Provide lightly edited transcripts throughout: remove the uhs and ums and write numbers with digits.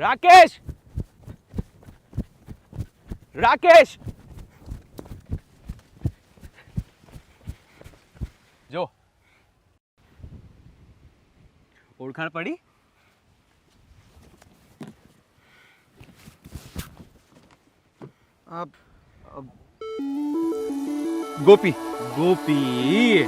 રાકેશ રાકેશ જો ઓળખાણ પડી? ગોપી ગોપી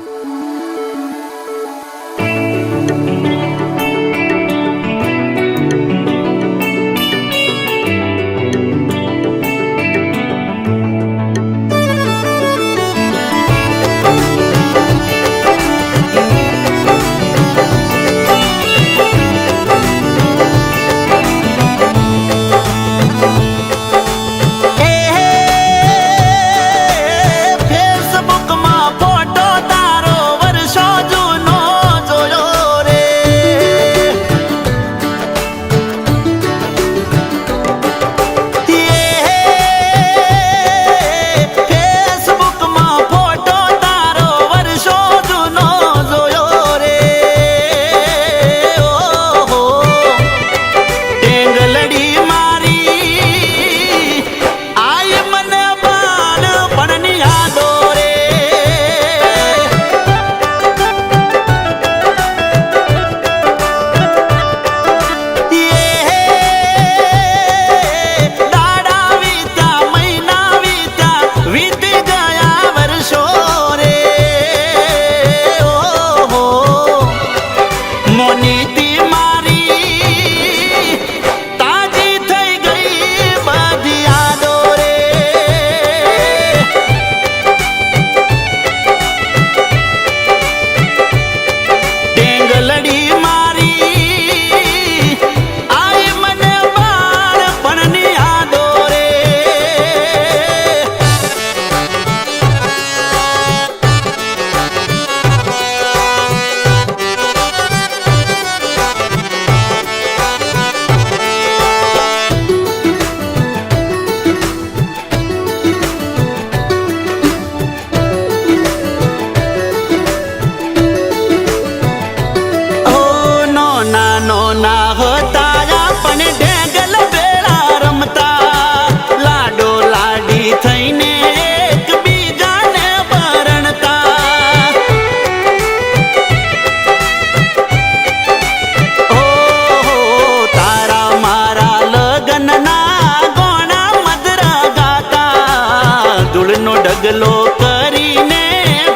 ઢગલો કરીને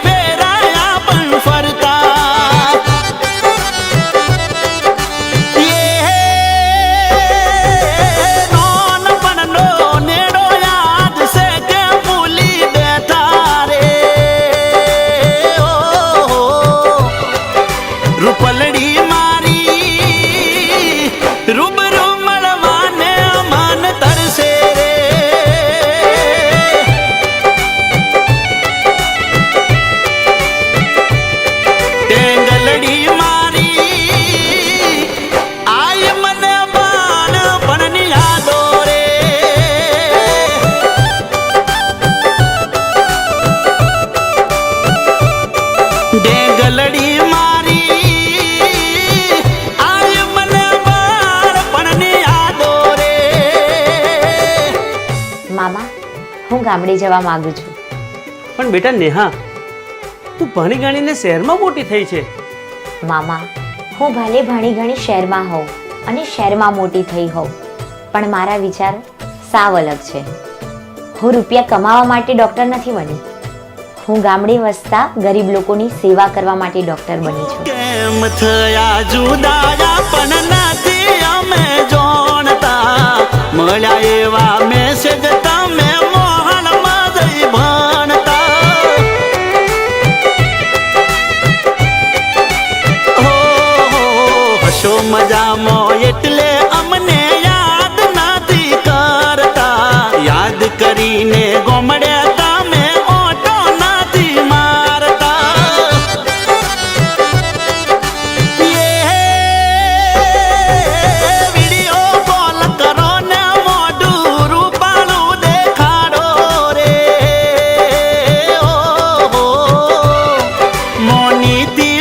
ફેરાયા પણ ફરતા નોન પણ નો નેડો યાદ છે કે ભૂલી બેઠા રે રૂપલડી મારી રૂબરૂ મળવાને મન તરસે રે ટેંગલડી મારી આય મને બાળપણની યાદો રે ટેંગલડી મારી આય મને બાળપણની યાદો રે મામા હું ગામડે જવા માંગુ છું. પણ બેટા નેહા, તું ભણી ગણીને શહેરમાં મોટી થઈ છે. મામા હું ભલે ભણી ગણી શહેરમાં હોઉં અને શહેરમાં મોટી થઈ હોઉં, પણ મારા વિચાર સાવ અલગ છે. હું રૂપિયા કમાવા માટે ડૉક્ટર નથી બની. હું ગામડે વસતા ગરીબ લોકોની સેવા કરવા માટે ડૉક્ટર બની છું. કેમ થયા જુદાયા પણ નથી અમે જોણતા, મળ્યા એવા મેસેજ તમે મોહનમાં જઈ ભણતા. હશો મજામાં એટલે અમને યાદ નથી કરતા, યાદ કરીને ગોમડે તમે ઓટો નથી મારતા. વિડીયો કોલ કરો ને મોઢું રૂપાળું દેખાડો રે મોનીતી